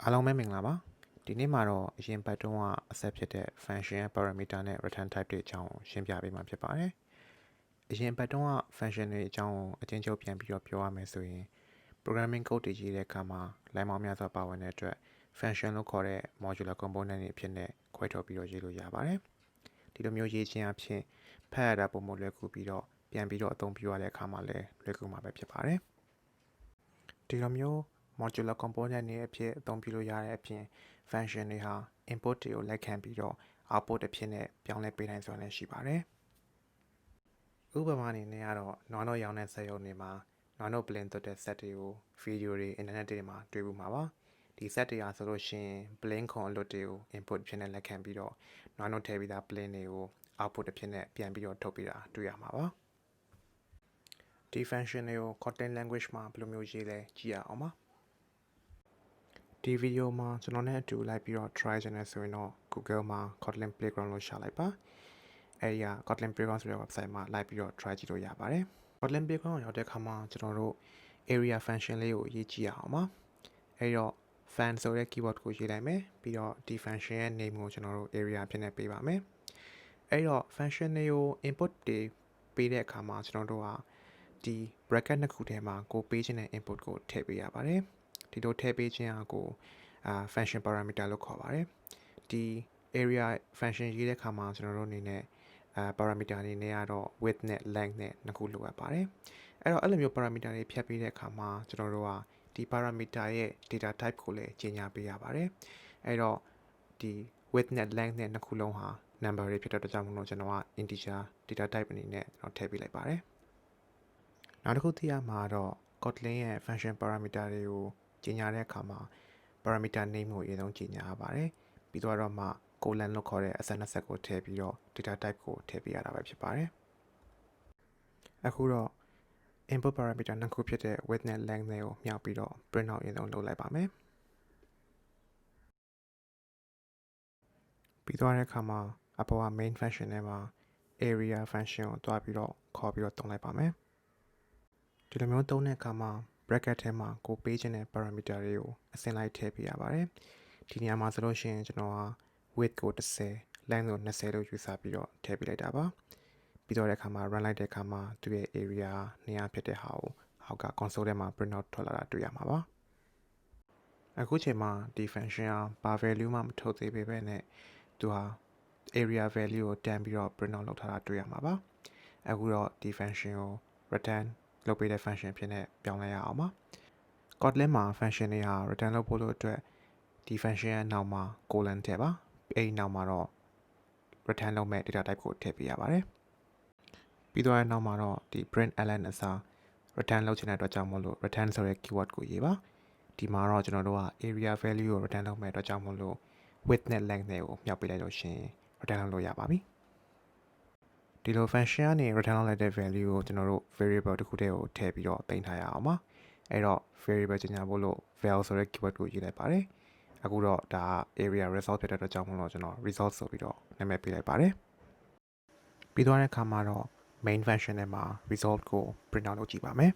အားလုံးပဲမင်္ဂလာပါဒီနေ့မှာတော့အရင်ပတ်တုန်းကအဆက်ဖြစ်တဲ့ function ရဲ့ parameter နဲ့ return type တွေအကြောင်းကိုရှင်းပြပေးမှာဖြစ်ပါတယ်အရင်ပတ်တုန်းက function တွေအကြောင်းကိုအချင်းချုပ်ပြန်ပြီးတော့ပြောရမယ်ဆိုရင် programming code တွေရေးတဲ့အခါမှာလိုင်းပေါင်းများစွာပါဝင်တဲ့အတွက် function လို့ခေါ်တဲ့ modular component တွေအဖြစ်နဲ့ခွဲထုတ်ပြီးတော့ရေးလို့ရပါတယ်ဒီလိုမျိုးရေးခြင်းအဖြစ်ဖတ်ရတာပုံမလွယ်ကူပြီးတော့ပြန်ပြီးတော့အသုံးပြုရတဲ့အခါမှာလည်းလွယ်ကူမှာပဲဖြစ်ပါတယ်ဒီလိုမျိုးmodular component တွေအဖြစ်အသုံးပြုလို့ရတဲ့အပြင် function တွေဟာ input တွေကိုလက်ခံပြီးတော့ output အဖြစ်နဲ့ပြောင်းလဲပေးနိုင်စွမ်းလည်းရှိပါတယ်ဥပမာအနေနဲ့ကတော့နွားနို့ရောင်းတဲ့စက်ရုံတွေမှာနွားနို့ပလင်သွတ်တဲ့ set တွေကိုဗီဒီယိုတွေ internet တွေမှာတွေ့ဘူးမှာပါဒီ set တွေဟာဆိုလို့ရှိရင် ပလင်ခွန်အလွတ်တွေကို input အဖြစ်နဲ့လက်ခံပြီးတော့နွားနို့ထည့်ပြီးသားပလင်တွေကို output အဖြစ်နဲ့ပြန်ပြီးတော့ထုတ်ပေးတာတွေ့ရမှာပါဒီ function တွေကို Kotlin language မှာဘယ်လိုမျိုးရေးလဲကြည့်ရအောင်ပါဒီဗီဒီယိုမှာကျွန်တော်နဲ့အတူလိုက်ပြီးတော့ try ချင်တယ်ဆိုရင်တော့ Google မှာ Kotlin Playground လို့ရှာလိုက်ပါအဲဒီက Kotlin Playground ဆိုတဲ့ website မှာလိုက်ပြီးတော့ try ကြည့်လို့ရပါတယ် Kotlin Playground ရောက်တဲ့အခါမှာကျွန်တော်တို့ area function လေးကိုရေးကြည့်ရအောင်ပါအဲဒီတော့ fan ဆိုတဲ့ keyword ကိုရေးလိုက်မယ်ပြီးတော့ဒီ function ရဲ့ name ကိုကျွန်တော်တို့ area ဖြစ်နေပေးပါမယ်အဲဒီတော့ function တွေကို input တွေပေးတဲ့အခါမှာကျွန်တော်တို့ကဒီ bracket နှစ်ခုထဲမှာကိုပေးခြင်းတဲ့ input ကိုထည့်ပေးရပါတယ်ဒီလိုထည့်ပေးခြင်းအကို function parameter လို့ခေါ်ပါတယ်ဒီ area function ရေးတဲ့အခါမှာကျွန်တော်တို့အနေနဲ့parameter အနေနဲ့ကတော့ width နဲ့ length နဲ့နှစ်ခုလိုအပ်ပါတယ်အဲ့တော့အဲ့လိုမျိုး parameter တွေဖြတ်ပေးတဲ့အခါမှာကျွန်တော်တို့ကဒီ parameter ရဲ့ data type ကိုလည်းကြီးညာပေးရပါတယ်အဲ့တော့ဒီ width နဲ့ length နဲ့နှစ်ခုလုံးဟာ number တွေဖြစ်တဲ့အတွက်ကြောင့်မလို့ကျွန်တော်က integer data type အနေနဲ့ကျွန်တော်ထည့်ပေးလိုက်ပါတယ်နောက်တစ်ခုသိရမှာတော့ Kotlin ရဲ့ function parameter တွေကိုကြီးညာတဲ့အခါမှာ parameter name ကိုအရင်ဆုံးကြီးညာရပါတယ်ပြီးတော့မှ colon လို့ခေါ်တဲ့အဆက်နှစ်ဆက်ကိုထည့်ပြီးတော့ data type ကိုထည့်ပေးရတာပဲဖြစ်ပါတယ်အခုတော့ input parameter နှစ်ခုဖြစ်တဲ့ width နဲ့ length တွေကိုမြှောက်ပြီးတော့ print out အရင်ဆုံးလုပ်လိုက်ပါမယ်ပြီးတော့တဲ့အခါမှာအပေါ်က main function ထဲမှာ area function ကိုတွားပြီးတော့ခေါ်ပြီးတော့သုံးလိုက်ပါမယ်ဒီလိုမျိုးသုံးတဲ့အခါမှာ bracket ထဲမှာကိုပေးခြင်းတဲ့ parameter တွေကိုအစင်လိုက်ထည့်ပေးရပါတယ်ဒီနေရာမှာဆိုလို့ရှိရင်ကျွန်တော်က width ကို10 length ကို20လို့ယူဆပြီးတော့ထည့်ပေးလိုက်တာပါပြီးတော့တဲ့အခါမှာ run လိုက်တဲ့အခါမှာသူ့ရဲ့ area နေရာဖြစ်တဲ့ဟာကိုအောက်က console ထဲမှာ print out ထွက်လာတာတွေ့ရမှာပါအခုချိန်မှာဒီ function ကဘာ value မှမထုတ်သေးပေမဲ့နဲ့သူဟာ area value ကိုတန်းပြီးတော့ print out လုပ်ထားတာတွေ့ရမှာပါအခုတော့ဒီ function ကို return လုပ်ပေးတဲ့ function ဖြစ်နေပြောင်းလဲရအောင်ပါ Kotlin မှာ function တွေဟာ return လုပ်ဖို့လို့အတွက်ဒီ function ရဲ့နောက်မှာ colon ထည့်ပါအဲဒီနောက်မှာတော့ return လုပ်မဲ့ data type ကိုထည့်ပေးရပါတယ်ပြီးတော့နောက်မှာတော့ဒီ print ln အစား return လုပ်ချင်တဲ့အတွက်ကြောင့်မို့လို့ return ဆိုတဲ့ keyword ကိုရေးပါဒီမှာတော့ကျွန်တော်တို့က area value ကို return လုပ်မဲ့အတွက်ကြောင့်မို့လို့ width နဲ့ length တွေကိုမြှောက်ပေးလိုက်လို့ရှင် return လုပ်လို့ရပါပြီဒီလို function ကနေ return လုပ်လိုက်တဲ့ value ကိုကျွန်တော်တို့ variable တစ်ခုတည်းကိုထည့်ပြီးတော့တင်ထားရအောင်ပါအဲ့တော့ variable ကြီးညာဖို့လို့ val ဆိုတဲ့ keyword ကိုရေးလိုက်ပါတယ်အခုတော့ဒါ area result ဖြစ်တဲ့အတွက်ကြောင့်မို့လို့ကျွန်တော် result ဆိုပြီးတော့နာမည်ပေးလိုက်ပါတယ်ပြီးသွားတဲ့အခါမှာတော့ main function ထဲမှာ result ကို print out လုပ်ကြည့်ပါမယ်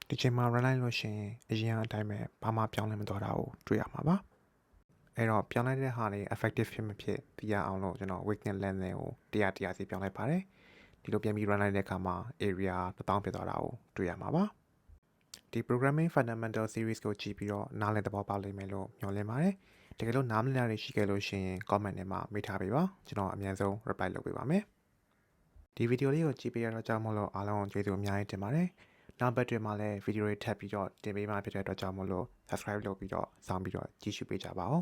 ဒီချိန်မှာ run လိုက်လို့ရှိရင်အရင်အတိုင်းပဲဘာမှပြောင်းလဲမသွားတာကိုတွေ့ရမှာပါအဲ့တော့ပြောင်းလိုက်တဲ့ဟာတွေ effective ဖြစ်မဖြစ်သိရအောင်လို့ကျွန်တော် width နဲ့ length ကို100စီပြောင်းလိုက်ပါတယ်ဒီလိုပြန်ပြီး run လိုက်တဲ့အခါမှာ area 1000ဖြစ်သွားတာကိုတွေ့ရမှာပါဒီ programming fundamental series ကိုကြည့်ပြီးတော့နားလည်သဘောပေါက်လိမ့်မယ်လို့မျှော်လင့်ပါတယ်တကယ်လို့နားမလည်တာတွေရှိခဲ့လို့ရှိရင် comment ထဲမှာမေးထားပေးပါကျွန်တော်အမြန်ဆုံး reply လုပ်ပေးပါမယ်ဒီဗီဒီယိုလေးကိုကြည့်ပေးရတော့ကြောင့်မို့လို့အားလုံးကိုကျေးဇူးအများကြီးတင်ပါတယ်နောက်ဘက်တွေမှာလည်းဗီဒီယိုတွေထပ်ပြီးတော့တင်ပေးမှဖြစ်တဲ့အတွက်ကြောင့်မို့လို့ subscribe လုပ်ပြီးတော့စောင့်ပြီးတော့ကြည့်ရှုပေးကြပါဦး